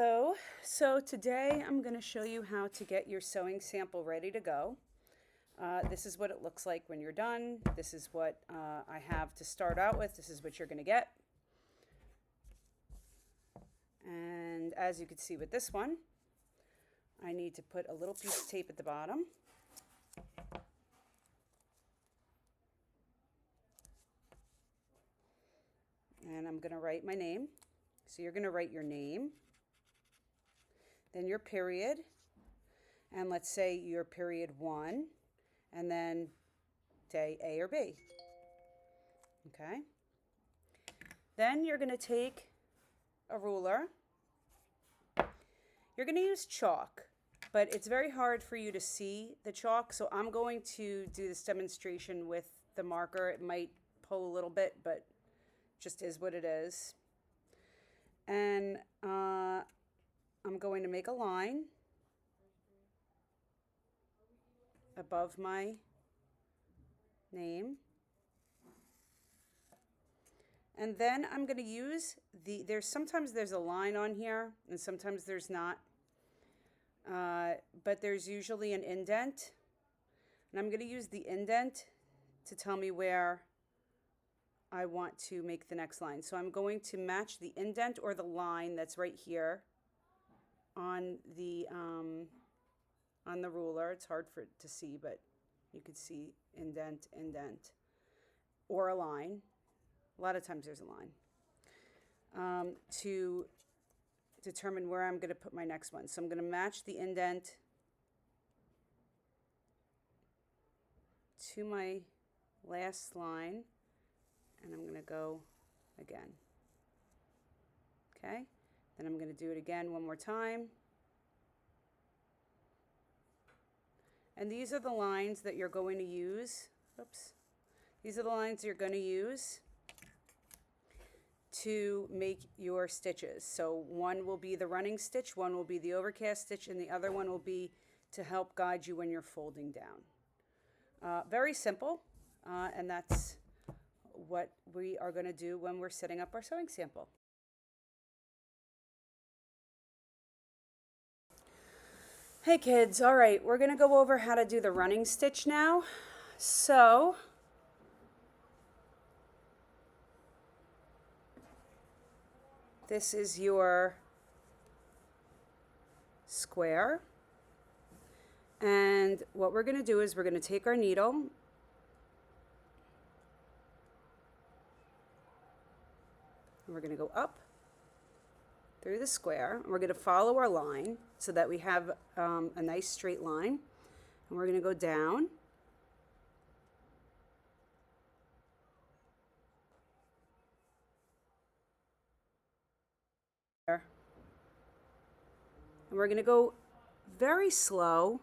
Hello, so today I'm going to show you how to get your sewing sample ready to go. This is what it looks like when you're done. This is what I have to start out with. This is what you're going to get. And as you can see with this one, I need to put a little piece of tape at the bottom. And I'm going to write my name. So you're going to write your name, then your period, and let's say your period 1, and then day A or B. Okay? Then you're going to take a ruler. You're going to use chalk, but it's very hard for you to see the chalk, so I'm going to do this demonstration with the marker. It might pull a little bit, but just is what it is. And I'm going to make a line above my name. And then I'm going to use sometimes there's a line on here and sometimes there's not. But there's usually an indent. And I'm going to use the indent to tell me where I want to make the next line. So I'm going to match the indent or the line that's right here on the ruler. It's hard for it to see, but you could see indent, indent, or a line. A lot of times there's a line to determine where I'm going to put my next one. So I'm going to match the indent to my last line, and I'm going to go again. Okay? Then I'm going to do it again one more time. And these are the lines that you're going to use. Oops. These are the lines you're going to use to make your stitches. So one will be the running stitch, one will be the overcast stitch, and the other one will be to help guide you when you're folding down. Very simple, and that's what we are going to do when we're setting up our sewing sample. Hey kids, all right, we're going to go over how to do the running stitch now. So this is your square, and what we're going to do is we're going to take our needle and we're going to go up through the square, and we're going to follow our line so that we have a nice straight line, and we're going to go down there, and we're going to go very slow.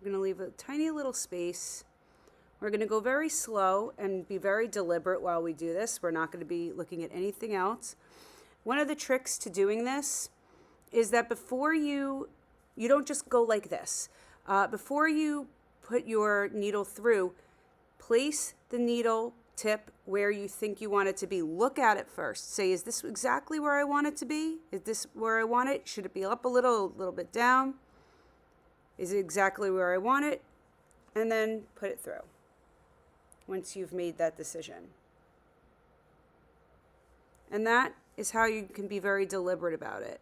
We're going to leave a tiny little space. We're going to go very slow and be very deliberate while we do this. We're not going to be looking at anything else. One of the tricks to doing this is that before you don't just go like this. Before you put your needle through, place the needle tip where you think you want it to be. Look at it first. Say, is this exactly where I want it to be? Is this where I want it? Should it be up a little bit down? Is it exactly where I want it? And then put it through once you've made that decision. And that is how you can be very deliberate about it.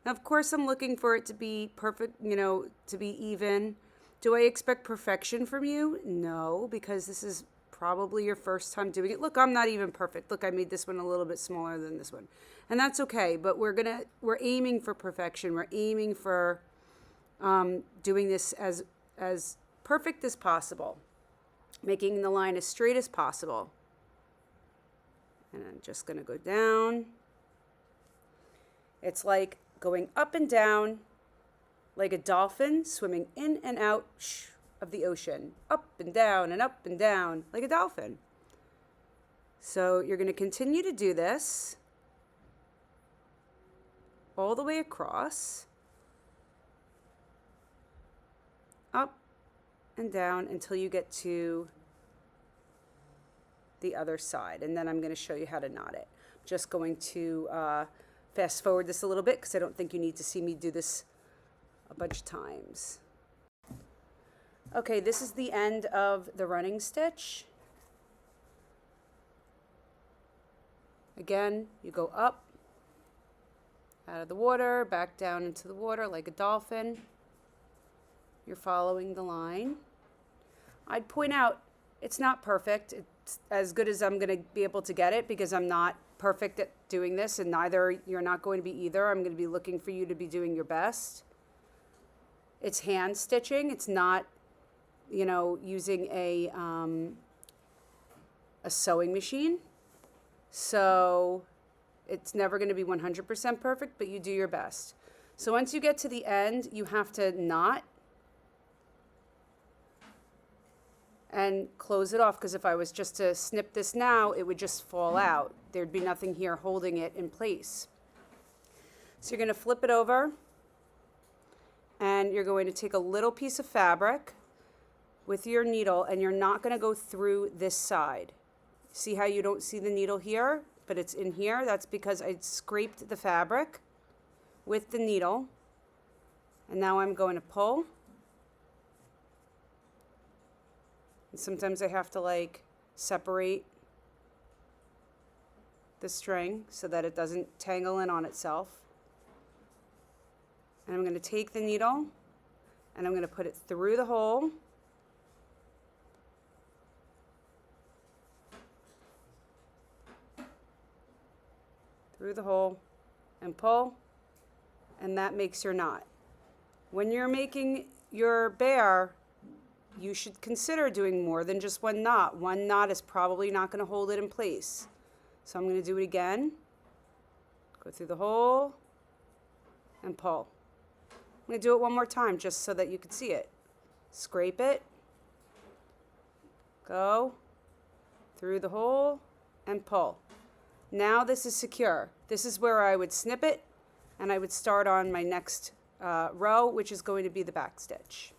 Now, of course, I'm looking for it to be perfect, to be even. Do I expect perfection from you? No, because this is probably your first time doing it. Look, I'm not even perfect. Look, I made this one a little bit smaller than this one. And that's okay, but we're aiming for perfection. We're aiming for doing this as perfect as possible, making the line as straight as possible. And I'm just going to go down. It's like going up and down like a dolphin swimming in and out of the ocean. Up and down like a dolphin. So you're going to continue to do this all the way across. Up and down until you get to the other side, and then I'm going to show you how to knot it. Just going to fast forward this a little bit because I don't think you need to see me do this a bunch of times. Okay, this is the end of the running stitch. Again, you go up, out of the water, back down into the water like a dolphin. You're following the line. I'd point out, it's not perfect. It's as good as I'm going to be able to get it because I'm not perfect at doing this, and neither you're not going to be either. I'm going to be looking for you to be doing your best. It's hand stitching. It's not, you know, using a sewing machine. So it's never going to be 100% perfect, but you do your best. So once you get to the end, you have to knot and close it off, because if I was just to snip this now, it would just fall out. There'd be nothing here holding it in place. So you're going to flip it over, and you're going to take a little piece of fabric with your needle, and you're not going to go through this side. See how you don't see the needle here, but it's in here? That's because I scraped the fabric with the needle, and now I'm going to pull. And sometimes I have to like separate the string so that it doesn't tangle in on itself. And I'm going to take the needle and I'm going to put it through the hole. Through the hole and pull, and that makes your knot. When you're making your bear, you should consider doing more than just one knot. One knot is probably not going to hold it in place. So I'm going to do it again. Go through the hole and pull. I'm going to do it one more time just so that you can see it. Scrape it. Go through the hole and pull. Now this is secure. This is where I would snip it, and I would start on my next row, which is going to be the back stitch.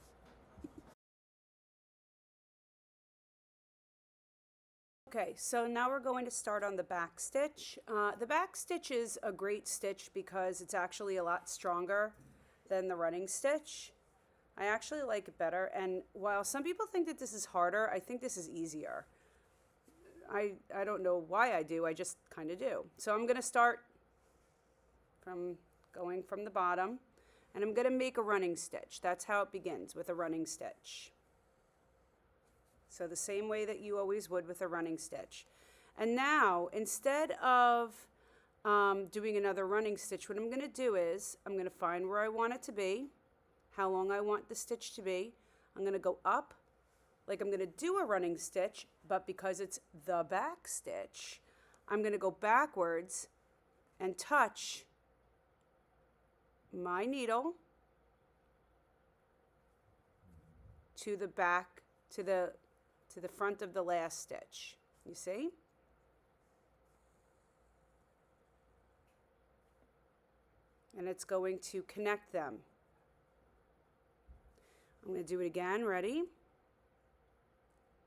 Okay, so now we're going to start on the back stitch. The back stitch is a great stitch because it's actually a lot stronger than the running stitch. I actually like it better, and while some people think that this is harder, I think this is easier. I don't know why I do, I just kind of do. So I'm going to start from going from the bottom, and I'm going to make a running stitch. That's how it begins, with a running stitch. So the same way that you always would with a running stitch. And now, instead of doing another running stitch, what I'm going to do is I'm going to find where I want it to be, how long I want the stitch to be. I'm going to go up like I'm going to do a running stitch, but because it's the back stitch, I'm going to go backwards and touch my needle to the back, to the front of the last stitch. You see? And it's going to connect them. I'm going to do it again. Ready?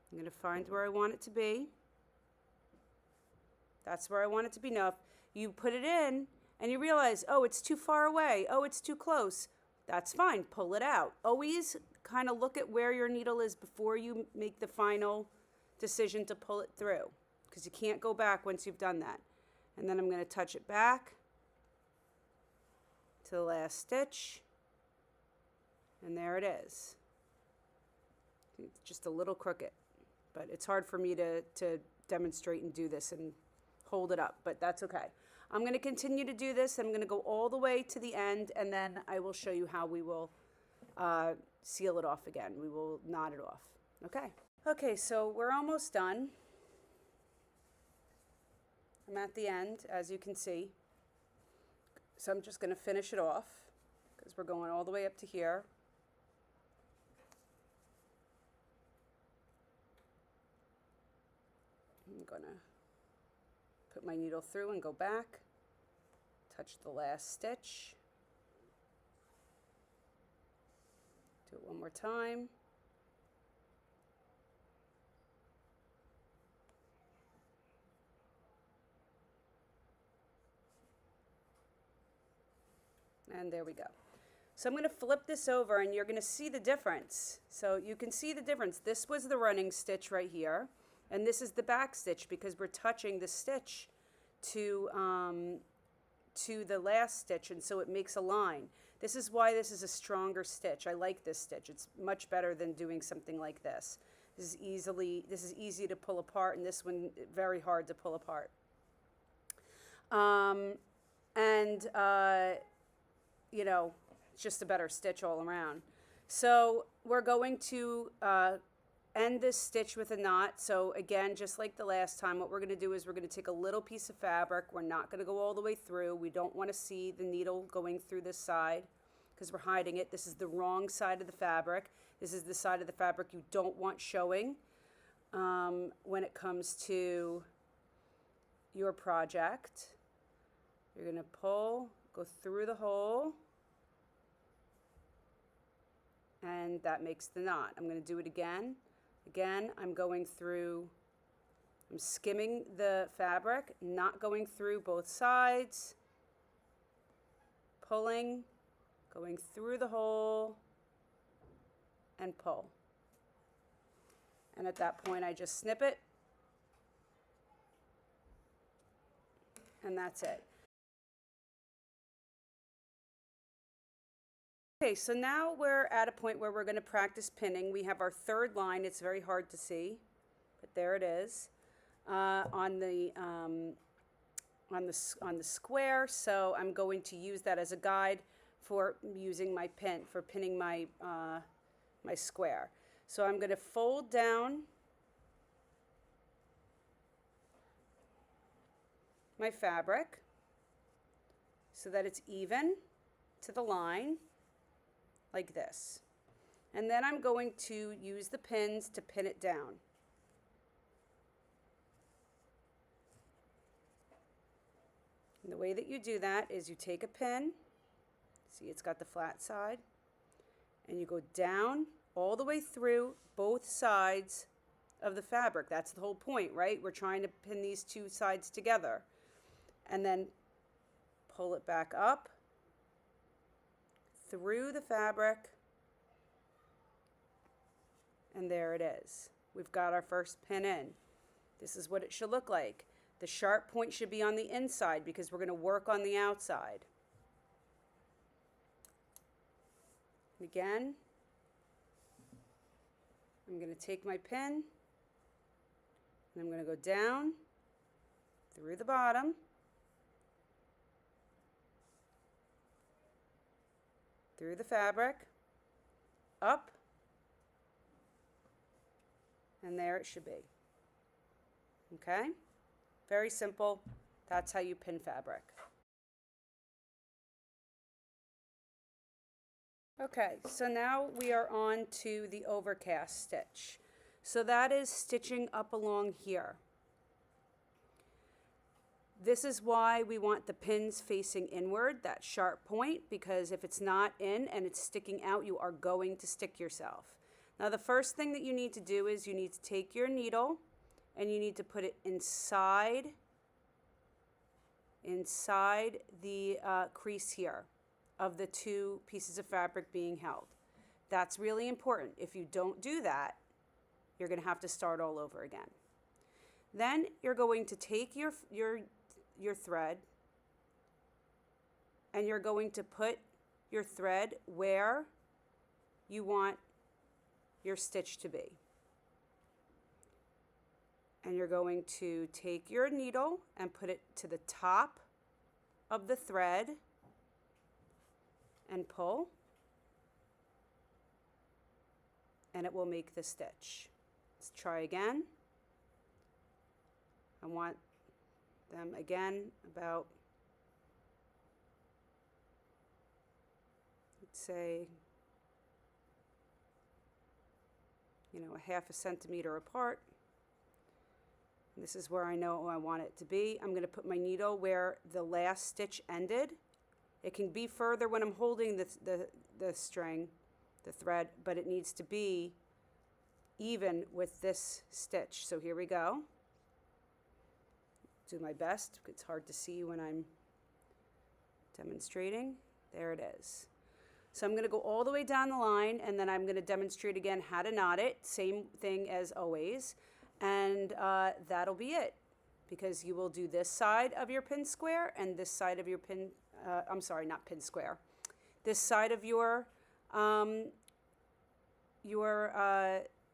I'm going to find where I want it to be. That's where I want it to be. Now, if you put it in and you realize, oh, it's too far away, oh, it's too close, that's fine. Pull it out. Always kind of look at where your needle is before you make the final decision to pull it through, because you can't go back once you've done that. And then I'm going to touch it back to the last stitch, and there it is. It's just a little crooked, but it's hard for me to demonstrate and do this and hold it up, but that's okay. I'm going to continue to do this. I'm going to go all the way to the end, and then I will show you how we will seal it off again. We will knot it off. Okay. Okay, so we're almost done. I'm at the end, as you can see. So I'm just going to finish it off because we're going all the way up to here. I'm going to put my needle through and go back, touch the last stitch, do it one more time, And there we go. So I'm going to flip this over and you're going to see the difference. So you can see the difference. This was the running stitch right here, and this is the back stitch because we're touching the stitch to the last stitch, and so it makes a line. This is why this is a stronger stitch. I like this stitch. It's much better than doing something like this. This is easy to pull apart, and this one very hard to pull apart. You know, it's just a better stitch all around. So we're going to end this stitch with a knot. So again, just like the last time, what we're going to do is we're going to take a little piece of fabric. We're not going to go all the way through. We don't want to see the needle going through this side because we're hiding it. This is the wrong side of the fabric. This is the side of the fabric you don't want showing when it comes to your project. You're going to pull, go through the hole, and that makes the knot. I'm going to do it again. Again, I'm skimming the fabric, not going through both sides, pulling, going through the hole, and pull. And at that point, I just snip it, and that's it. Okay, so now we're at a point where we're going to practice pinning. We have our third line. It's very hard to see, but there it is on the square. So I'm going to use that as a guide for using my pin for pinning my my square. So I'm going to fold down my fabric so that it's even to the line, like this. And then I'm going to use the pins to pin it down. And the way that you do that is you take a pin, see it's got the flat side, and you go down all the way through both sides of the fabric. That's the whole point, right? We're trying to pin these two sides together. And then pull it back up through the fabric, and there it is. We've got our first pin in. This is what it should look like. The sharp point should be on the inside because we're going to work on the outside. Again, I'm going to take my pin and I'm going to go down through the bottom, through the fabric, up, and there it should be. Okay? Very simple. That's how you pin fabric. Okay, so now we are on to the overcast stitch. So that is stitching up along here. This is why we want the pins facing inward, that sharp point, because if it's not in and it's sticking out, you are going to stick yourself. Now the first thing that you need to do is you need to take your needle and you need to put it inside the crease here of the two pieces of fabric being held. That's really important. If you don't do that, you're going to have to start all over again. Then you're going to take your thread and you're going to put your thread where you want your stitch to be. And you're going to take your needle and put it to the top of the thread and pull, and it will make the stitch. Let's try again. I want them again about, let's say, a 1/2 centimeter apart. And this is where I know I want it to be. I'm going to put my needle where the last stitch ended. It can be further when I'm holding the string, the thread, but it needs to be even with this stitch. So here we go. Do my best. It's hard to see when I'm demonstrating. There it is. So I'm going to go all the way down the line, and then I'm going to demonstrate again how to knot it. Same thing as always. And that'll be it, because you will do this side of your pin square and this side of your pin, I'm sorry, not pin square. This side of your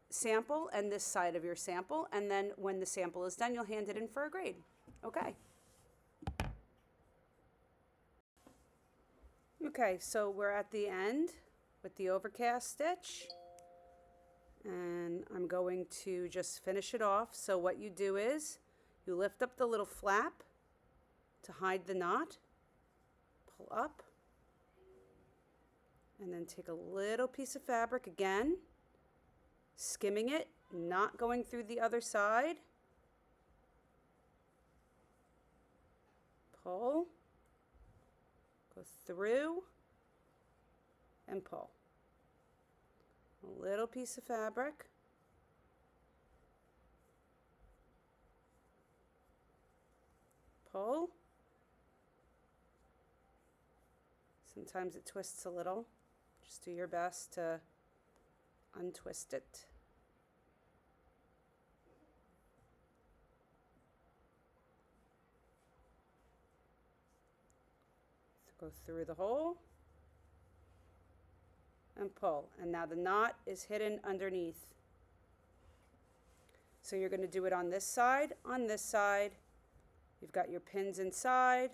sample and this side of your sample. And then when the sample is done, you'll hand it in for a grade. Okay. Okay, so we're at the end with the overcast stitch, and I'm going to just finish it off. So what you do is you lift up the little flap to hide the knot, pull up, and then take a little piece of fabric again, skimming it, not going through the other side, pull, go through and pull. A little piece of fabric. Pull. Sometimes it twists a little. Just do your best to untwist it. Go through the hole and pull. And now the knot is hidden underneath. So you're going to do it on this side, on this side. You've got your pins inside.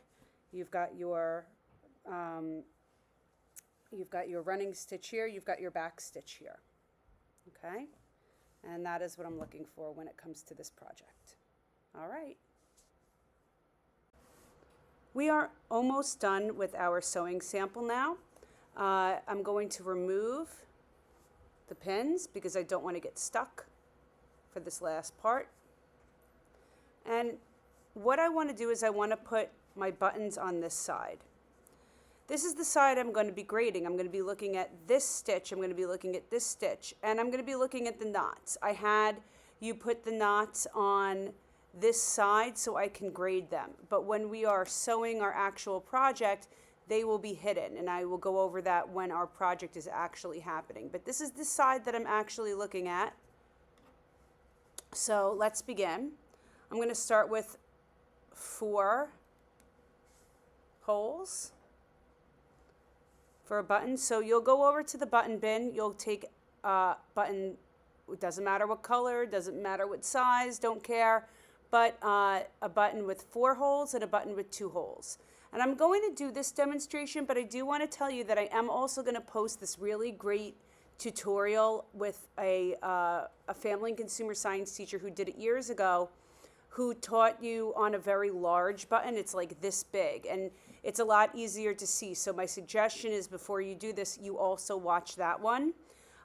You've got your running stitch here. You've got your back stitch here. Okay? And that is what I'm looking for when it comes to this project. All right. We are almost done with our sewing sample now. I'm going to remove the pins because I don't want to get stuck for this last part. And what I want to do is I want to put my buttons on this side. This is the side I'm going to be grading. I'm going to be looking at this stitch, I'm going to be looking at this stitch, and I'm going to be looking at the knots. I had you put the knots on this side so I can grade them. But when we are sewing our actual project, they will be hidden, and I will go over that when our project is actually happening. But this is the side that I'm actually looking at. So let's begin. I'm going to start with 4 holes for a button. So you'll go over to the button bin, you'll take a button, it doesn't matter what color, doesn't matter what size, don't care, but a button with 4 holes and a button with 2 holes. And I'm going to do this demonstration, but I do want to tell you that I am also going to post this really great tutorial with a family and consumer science teacher who did it years ago, who taught you on a very large button. It's like this big, and it's a lot easier to see. So my suggestion is before you do this, you also watch that one.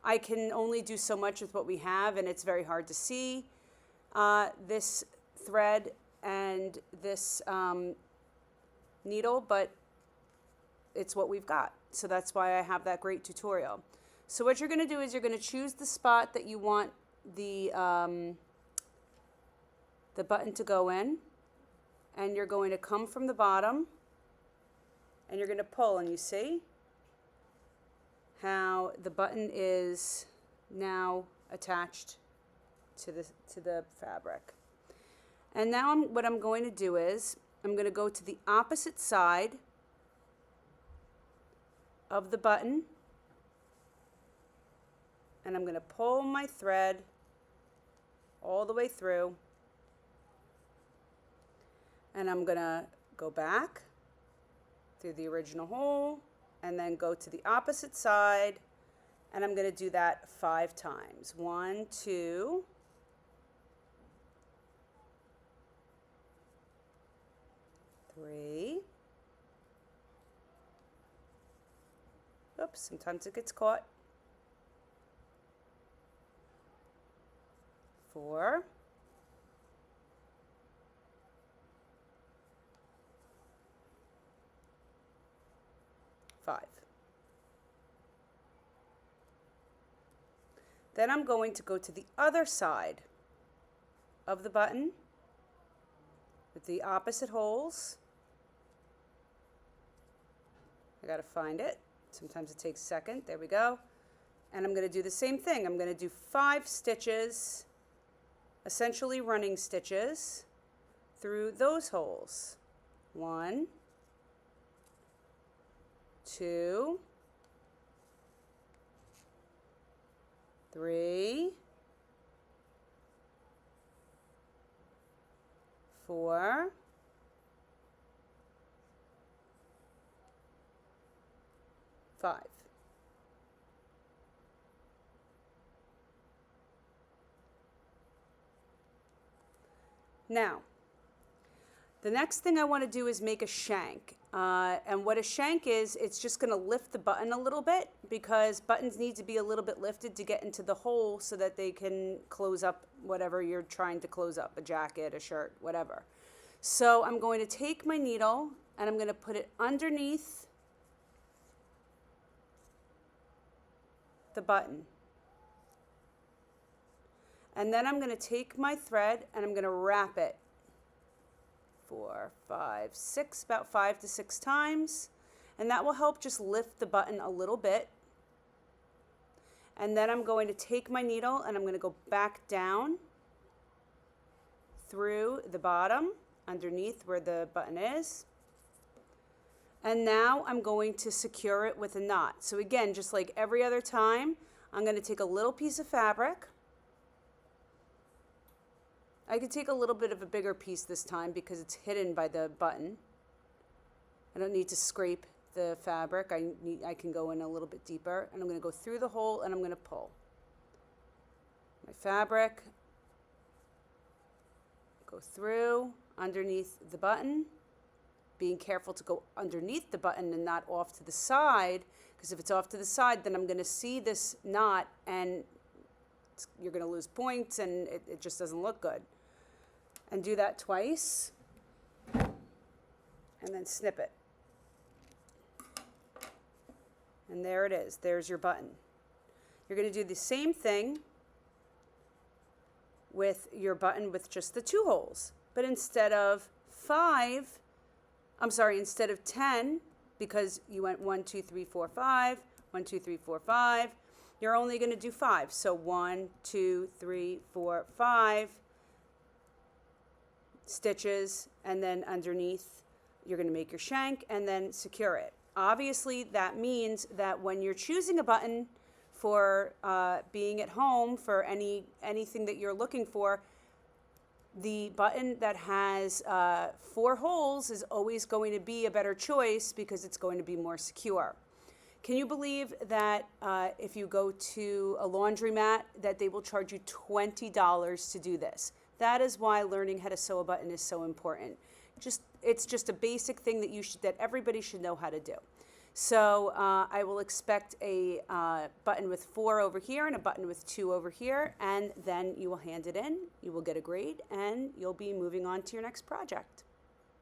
I can only do so much with what we have, and it's very hard to see this thread and this needle, but it's what we've got. So that's why I have that great tutorial. So what you're going to do is you're going to choose the spot that you want the button to go in, and you're going to come from the bottom and you're going to pull, and you see how the button is now attached to the fabric. And now what I'm going to do is I'm going to go to the opposite side of the button, and I'm going to pull my thread all the way through, and I'm going to go back through the original hole and then go to the opposite side, and I'm going to do that 5 times. 1, 2, 3. Oops, sometimes it gets caught. 4. 5. Then I'm going to go to the other side of the button with the opposite holes. I gotta find it. Sometimes it takes a second. There we go. And I'm gonna do the same thing. I'm gonna do 5 stitches, essentially running stitches, through those holes. 1, 2, 3, 4, 5. Now, the next thing I want to do is make a shank. And what a shank is, it's just going to lift the button a little bit because buttons need to be a little bit lifted to get into the hole so that they can close up whatever you're trying to close up, a jacket, a shirt, whatever. So I'm going to take my needle and I'm going to put it underneath the button. And then I'm going to take my thread and I'm going to wrap it 4, 5, 6, about 5 to 6 times. And that will help just lift the button a little bit. And then I'm going to take my needle and I'm going to go back down through the bottom, underneath where the button is. And now I'm going to secure it with a knot. So again, just like every other time, I'm going to take a little piece of fabric. I could take a little bit of a bigger piece this time because it's hidden by the button. I don't need to scrape the fabric. I can go in a little bit deeper, and I'm going to go through the hole and I'm going to pull my fabric, go through underneath the button, being careful to go underneath the button and not off to the side, because if it's off to the side, then I'm going to see this knot and you're going to lose points and it just doesn't look good. And do that twice and then snip it. And there it is. There's your button. You're going to do the same thing with your button with just the 2 holes. But instead of 10, because you went 1, 2, 3, 4, 5, 1, 2, 3, 4, 5, you're only going to do 5. So 1, 2, 3, 4, 5 stitches, and then underneath you're going to make your shank and then secure it. Obviously, that means that when you're choosing a button for being at home for anything that you're looking for, the button that has 4 holes is always going to be a better choice because it's going to be more secure. Can you believe that if you go to a laundromat that they will charge you $20 to do this? That is why learning how to sew a button is so important. It's just a basic thing that everybody should know how to do. So I will expect a button with 4 over here and a button with 2 over here, and then you will hand it in, you will get a grade, and you'll be moving on to your next project.